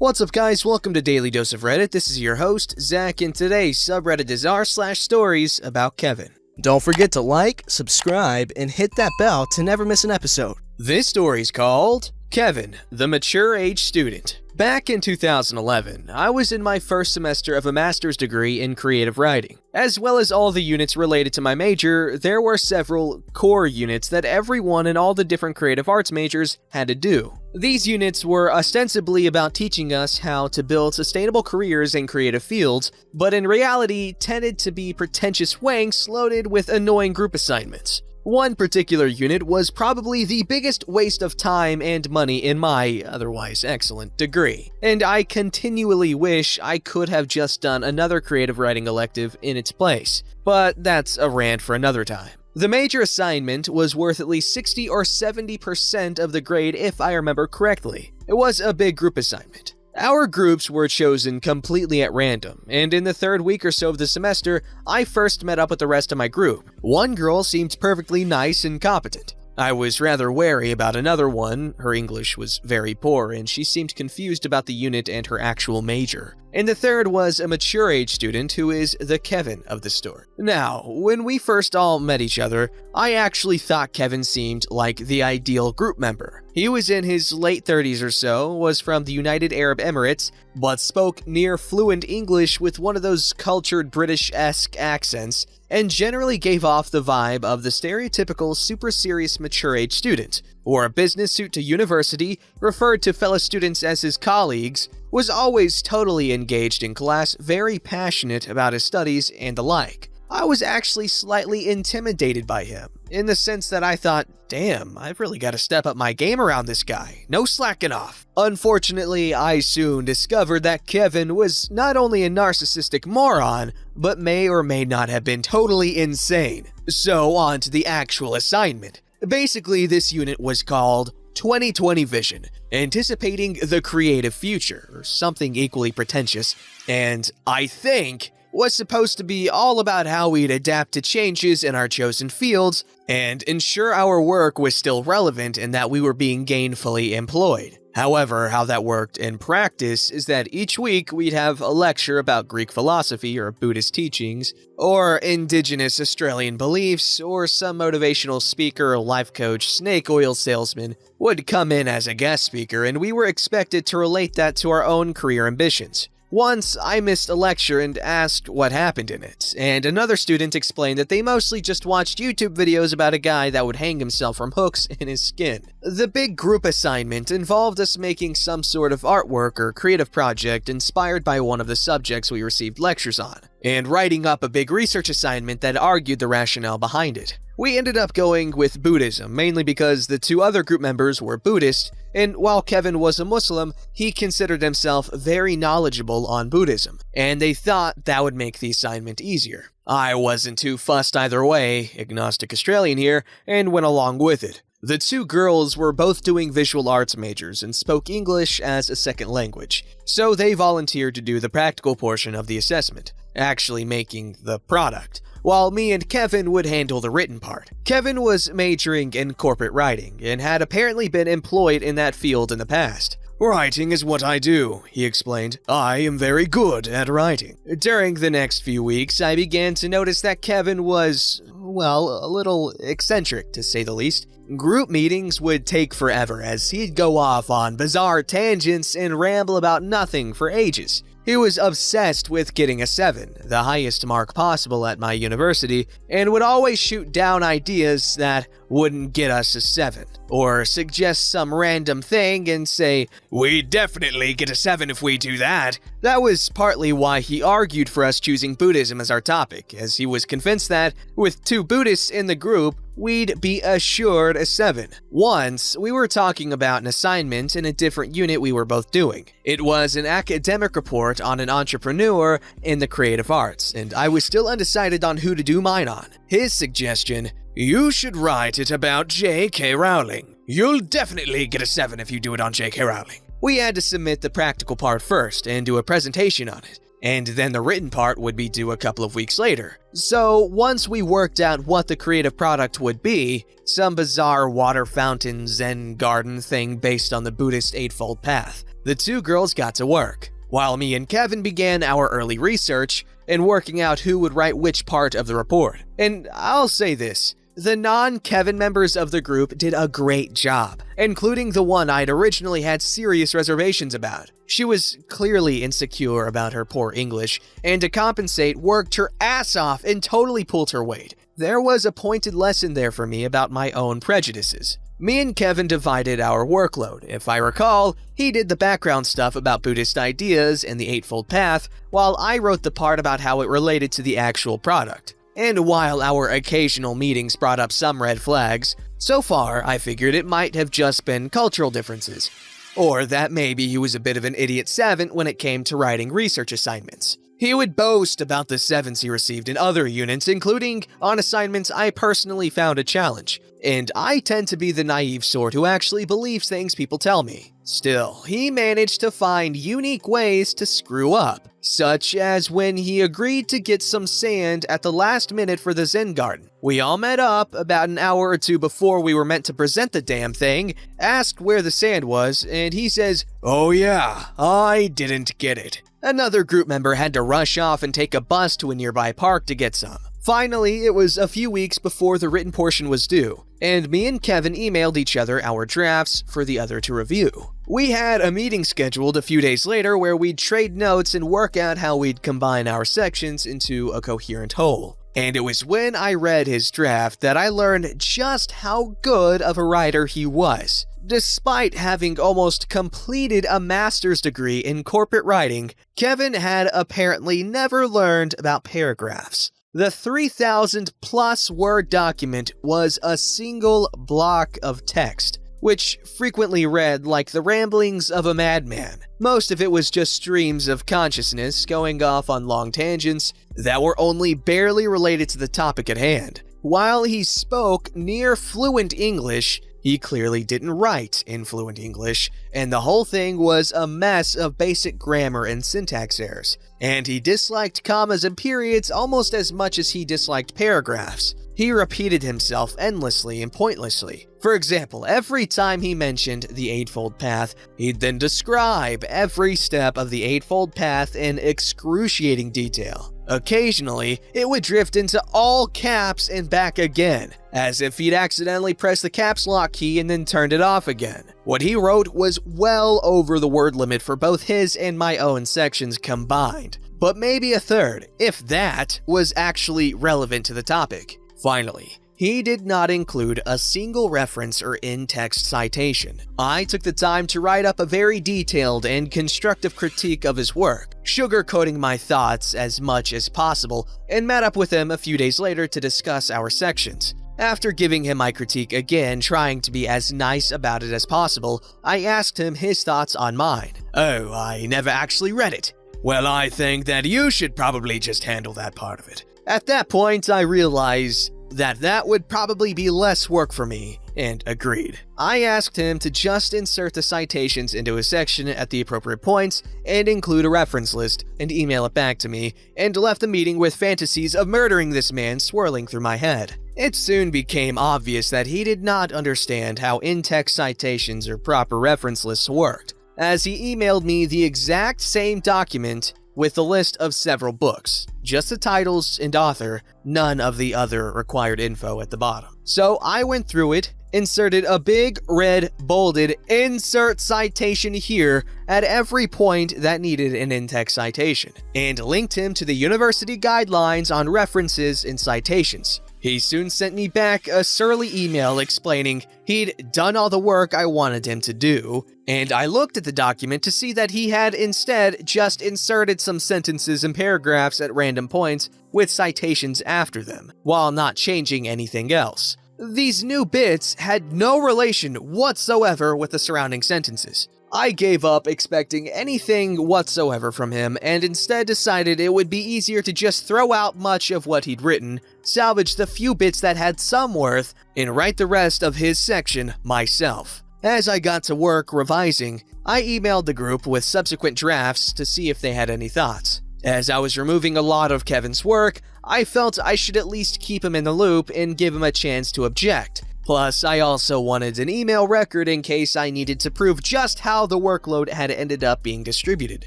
What's up guys, welcome to Daily Dose of Reddit. This is your host, Zach, and today's subreddit is r/StoriesAboutKevin. Don't forget to like, subscribe, and hit that bell to never miss an episode. This story's called Kevin, the Mature Age Student. Back in 2011, I was in my first semester of a master's degree in creative writing. As well as all the units related to my major, there were several core units that everyone in all the different creative arts majors had to do. These units were ostensibly about teaching us how to build sustainable careers in creative fields, but in reality tended to be pretentious wanks loaded with annoying group assignments. One particular unit was probably the biggest waste of time and money in my otherwise excellent degree, and I continually wish I could have just done another creative writing elective in its place, but that's a rant for another time. The major assignment was worth at least 60 or 70% of the grade if I remember correctly. It was a big group assignment. Our groups were chosen completely at random, and in the third week or so of the semester, I first met up with the rest of my group. One girl seemed perfectly nice and competent. I was rather wary about another one. Her English was very poor, and she seemed confused about the unit and her actual major. And the third was a mature age student who is the Kevin of the story. Now, when we first all met each other, I actually thought Kevin seemed like the ideal group member. He was in his late 30s or so, was from the United Arab Emirates, but spoke near fluent English with one of those cultured British-esque accents, and generally gave off the vibe of the stereotypical super serious mature age student. Wore a business suit to university, referred to fellow students as his colleagues, was always totally engaged in class, very passionate about his studies and the like. I was actually slightly intimidated by him, in the sense that I thought, damn, I've really got to step up my game around this guy, no slacking off. Unfortunately, I soon discovered that Kevin was not only a narcissistic moron, but may or may not have been totally insane. So on to the actual assignment. Basically, this unit was called 2020 Vision, anticipating the creative future, or something equally pretentious, and I think was supposed to be all about how we'd adapt to changes in our chosen fields and ensure our work was still relevant and that we were being gainfully employed. However, how that worked in practice is that each week we'd have a lecture about Greek philosophy or Buddhist teachings, or indigenous Australian beliefs, or some motivational speaker or life coach, snake oil salesman would come in as a guest speaker, and we were expected to relate that to our own career ambitions. Once, I missed a lecture and asked what happened in it, and another student explained that they mostly just watched YouTube videos about a guy that would hang himself from hooks in his skin. The big group assignment involved us making some sort of artwork or creative project inspired by one of the subjects we received lectures on, and writing up a big research assignment that argued the rationale behind it. We ended up going with Buddhism, mainly because the two other group members were Buddhist, and while Kevin was a Muslim, he considered himself very knowledgeable on Buddhism, and they thought that would make the assignment easier. I wasn't too fussed either way, agnostic Australian here, and went along with it. The two girls were both doing visual arts majors and spoke English as a second language, so they volunteered to do the practical portion of the assessment, actually making the product, while me and Kevin would handle the written part. Kevin was majoring in corporate writing and had apparently been employed in that field in the past. "Writing is what I do," he explained. "I am very good at writing." During the next few weeks, I began to notice that Kevin was, well, a little eccentric to say the least. Group meetings would take forever as he'd go off on bizarre tangents and ramble about nothing for ages. He was obsessed with getting a 7, the highest mark possible at my university, and would always shoot down ideas that wouldn't get us a 7, or suggest some random thing and say, "We'd definitely get a 7 if we do that." That was partly why he argued for us choosing Buddhism as our topic, as he was convinced that, with two Buddhists in the group, we'd be assured a 7. Once, we were talking about an assignment in a different unit we were both doing. It was an academic report on an entrepreneur in the creative arts, and I was still undecided on who to do mine on. His suggestion, "You should write it about J.K. Rowling. You'll definitely get a 7 if you do it on J.K. Rowling." We had to submit the practical part first and do a presentation on it. and then the written part would be due a couple of weeks later. So once we worked out what the creative product would be, some bizarre water fountain Zen garden thing based on the Buddhist Eightfold Path, the two girls got to work, while me and Kevin began our early research and working out who would write which part of the report. And I'll say this, the non-Kevin members of the group did a great job, including the one I'd originally had serious reservations about. She was clearly insecure about her poor English, and to compensate, worked her ass off and totally pulled her weight. There was a pointed lesson there for me about my own prejudices. Me and Kevin divided our workload. If I recall, he did the background stuff about Buddhist ideas and the Eightfold Path, while I wrote the part about how it related to the actual product. And while our occasional meetings brought up some red flags, so far I figured it might have just been cultural differences. Or that maybe he was a bit of an idiot savant when it came to writing research assignments. He would boast about the 7s he received in other units, including on assignments I personally found a challenge. And I tend to be the naive sort who actually believes things people tell me. Still, he managed to find unique ways to screw up, such as when he agreed to get some sand at the last minute for the Zen garden. We all met up about an hour or two before we were meant to present the damn thing, asked where the sand was, and he says, "Oh yeah, I didn't get it." Another group member had to rush off and take a bus to a nearby park to get some. Finally, it was a few weeks before the written portion was due, and me and Kevin emailed each other our drafts for the other to review. We had a meeting scheduled a few days later where we'd trade notes and work out how we'd combine our sections into a coherent whole. And it was when I read his draft that I learned just how good of a writer he was. Despite having almost completed a master's degree in corporate writing, Kevin had apparently never learned about paragraphs. The 3,000-plus word document was a single block of text, which frequently read like the ramblings of a madman. Most of it was just streams of consciousness going off on long tangents that were only barely related to the topic at hand. While he spoke near fluent English, he clearly didn't write in fluent English, and the whole thing was a mess of basic grammar and syntax errors. And he disliked commas and periods almost as much as he disliked paragraphs. He repeated himself endlessly and pointlessly. For example, every time he mentioned the Eightfold Path, he'd then describe every step of the Eightfold Path in excruciating detail. Occasionally, it would drift into all caps and back again, as if he'd accidentally pressed the caps lock key and then turned it off again. What he wrote was well over the word limit for both his and my own sections combined, but maybe a third, if that, was actually relevant to the topic. Finally, he did not include a single reference or in-text citation. I took the time to write up a very detailed and constructive critique of his work, sugarcoating my thoughts as much as possible, and met up with him a few days later to discuss our sections. After giving him my critique again, trying to be as nice about it as possible, I asked him his thoughts on mine. "Oh, I never actually read it." "Well, I think that you should probably just handle that part of it." At that point, I realized that would probably be less work for me, and agreed. I asked him to just insert the citations into his section at the appropriate points and include a reference list and email it back to me, and left the meeting with fantasies of murdering this man swirling through my head. It soon became obvious that he did not understand how in-text citations or proper reference lists worked, as he emailed me the exact same document with the list of several books, just the titles and author, none of the other required info at the bottom. So I went through it, inserted a big red bolded insert citation here at every point that needed an in-text citation, and linked him to the university guidelines on references and citations. He soon sent me back a surly email explaining he'd done all the work I wanted him to do, and I looked at the document to see that he had instead just inserted some sentences and paragraphs at random points with citations after them, while not changing anything else. These new bits had no relation whatsoever with the surrounding sentences. I gave up expecting anything whatsoever from him, and instead decided it would be easier to just throw out much of what he'd written, salvage the few bits that had some worth, and write the rest of his section myself. As I got to work revising, I emailed the group with subsequent drafts to see if they had any thoughts. As I was removing a lot of Kevin's work, I felt I should at least keep him in the loop and give him a chance to object. Plus, I also wanted an email record in case I needed to prove just how the workload had ended up being distributed.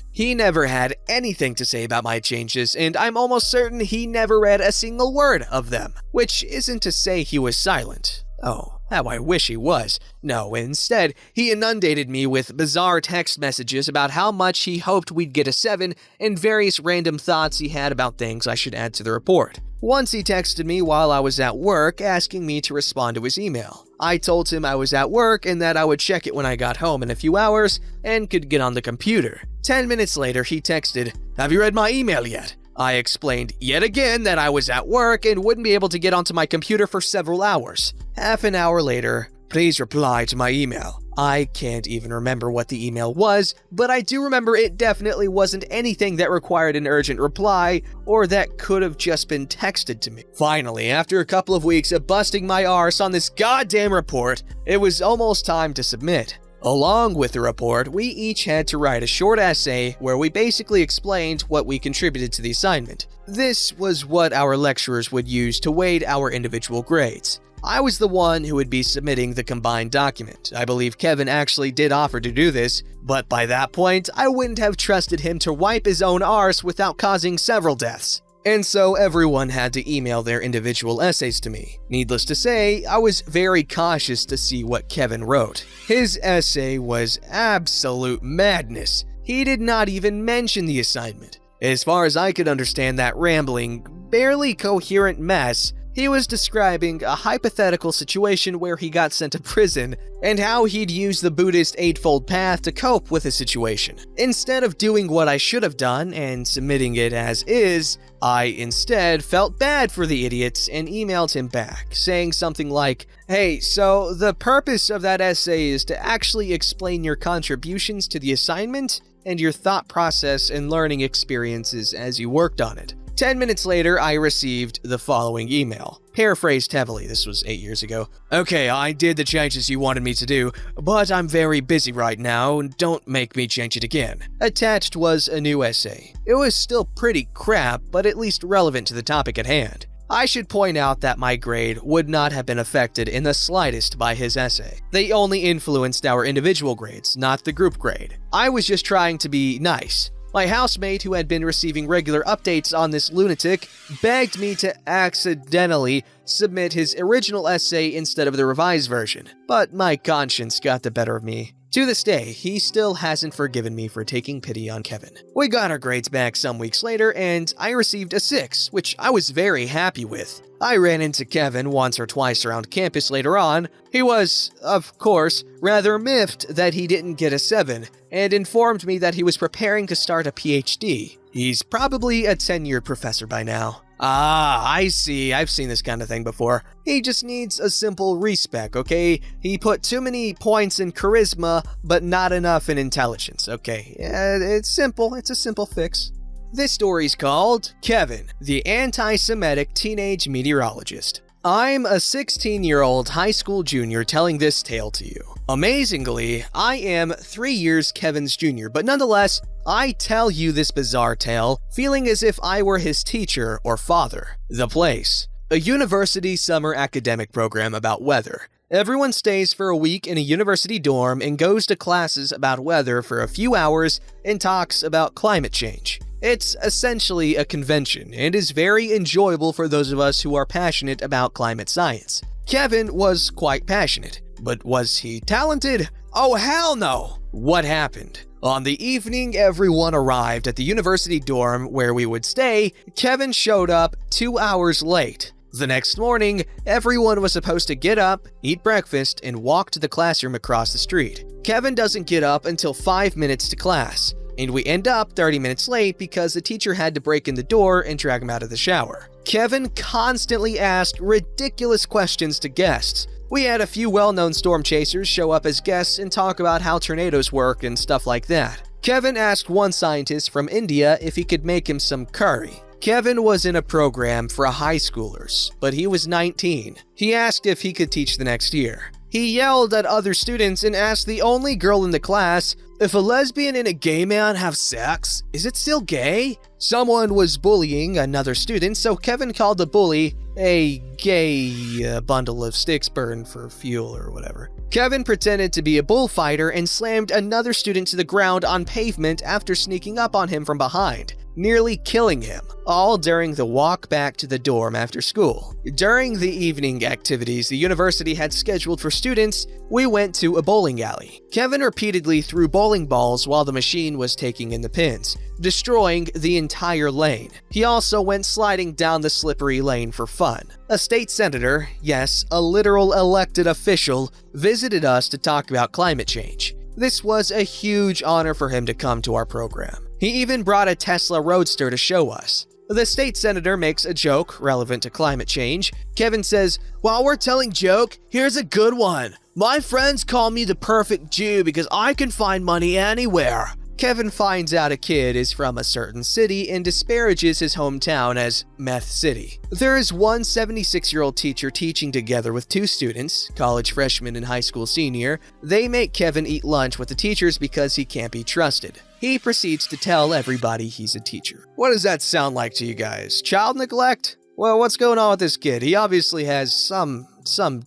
He never had anything to say about my changes, and I'm almost certain he never read a single word of them. Which isn't to say he was silent. Oh, how I wish he was. No, instead, he inundated me with bizarre text messages about how much he hoped we'd get a 7 and various random thoughts he had about things I should add to the report. Once he texted me while I was at work asking me to respond to his email. I told him I was at work and that I would check it when I got home in a few hours and could get on the computer. 10 minutes later, he texted, "Have you read my email yet?" I explained yet again that I was at work and wouldn't be able to get onto my computer for several hours. Half an hour later, "Please reply to my email." I can't even remember what the email was, but I do remember it definitely wasn't anything that required an urgent reply or that could have just been texted to me. Finally, after a couple of weeks of busting my arse on this goddamn report, it was almost time to submit. Along with the report, we each had to write a short essay where we basically explained what we contributed to the assignment. This was what our lecturers would use to weight our individual grades. I was the one who would be submitting the combined document. I believe Kevin actually did offer to do this, but by that point, I wouldn't have trusted him to wipe his own arse without causing several deaths. And so everyone had to email their individual essays to me. Needless to say, I was very cautious to see what Kevin wrote. His essay was absolute madness. He did not even mention the assignment. As far as I could understand that rambling, barely coherent mess, he was describing a hypothetical situation where he got sent to prison and how he'd use the Buddhist Eightfold Path to cope with the situation. Instead of doing what I should have done and submitting it as is, I instead felt bad for the idiots and emailed him back, saying something like, "Hey, so the purpose of that essay is to actually explain your contributions to the assignment and your thought process and learning experiences as you worked on it." 10 minutes later, I received the following email. Paraphrased heavily, this was 8 years ago. "Okay, I did the changes you wanted me to do, but I'm very busy right now, and don't make me change it again." Attached was a new essay. It was still pretty crap, but at least relevant to the topic at hand. I should point out that my grade would not have been affected in the slightest by his essay. They only influenced our individual grades, not the group grade. I was just trying to be nice. My housemate, who had been receiving regular updates on this lunatic, begged me to accidentally submit his original essay instead of the revised version, but my conscience got the better of me. To this day, he still hasn't forgiven me for taking pity on Kevin. We got our grades back some weeks later, and I received a 6, which I was very happy with. I ran into Kevin once or twice around campus later on. He was, of course, rather miffed that he didn't get a 7, and informed me that he was preparing to start a PhD. He's probably a tenured professor by now. Ah, I see. I've seen this kind of thing before. He just needs a simple respec, okay? He put too many points in charisma, but not enough in intelligence, okay? It's simple. It's a simple fix. This story's called Kevin, the Anti-Semitic Teenage Meteorologist. I'm a 16-year-old high school junior telling this tale to you. Amazingly, I am 3 years Kevin's junior, but nonetheless, I tell you this bizarre tale, feeling as if I were his teacher or father. The place: a university summer academic program about weather. Everyone stays for a week in a university dorm and goes to classes about weather for a few hours and talks about climate change. It's essentially a convention and is very enjoyable for those of us who are passionate about climate science. Kevin was quite passionate, but was he talented? Oh hell no! What happened? On the evening everyone arrived at the university dorm where we would stay, Kevin showed up 2 hours late. The next morning, everyone was supposed to get up, eat breakfast, and walk to the classroom across the street. Kevin doesn't get up until 5 minutes to class, and we end up 30 minutes late because the teacher had to break in the door and drag him out of the shower. Kevin constantly asked ridiculous questions to guests. We had a few well-known storm chasers show up as guests and talk about how tornadoes work and stuff like that. Kevin asked one scientist from India if he could make him some curry. Kevin was in a program for high schoolers, but he was 19. He asked if he could teach the next year. He yelled at other students and asked the only girl in the class, "If a lesbian and a gay man have sex, is it still gay?" Someone was bullying another student, so Kevin called the bully a gay bundle of sticks burned for fuel or whatever. Kevin pretended to be a bullfighter and slammed another student to the ground on pavement after sneaking up on him from behind, nearly killing him, all during the walk back to the dorm after school. During the evening activities the university had scheduled for students, we went to a bowling alley. Kevin repeatedly threw bowling balls while the machine was taking in the pins, destroying the entire lane. He also went sliding down the slippery lane for fun. A state senator, yes, a literal elected official, visited us to talk about climate change. This was a huge honor for him to come to our program. He even brought a Tesla Roadster to show us. The state senator makes a joke relevant to climate change. Kevin says, "While we're telling joke, here's a good one. My friends call me the perfect Jew because I can find money anywhere." Kevin finds out a kid is from a certain city and disparages his hometown as Meth City. There is one 76-year-old teacher teaching together with two students, college freshman and high school senior. They make Kevin eat lunch with the teachers because he can't be trusted. He proceeds to tell everybody he's a teacher. What does that sound like to you guys? Child neglect? Well, what's going on with this kid? He obviously has some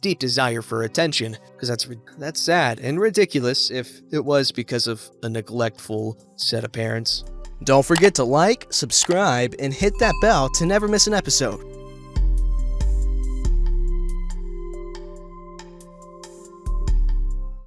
deep desire for attention, because that's sad and ridiculous if it was because of a neglectful set of parents. Don't forget to like, subscribe, and hit that bell to never miss an episode.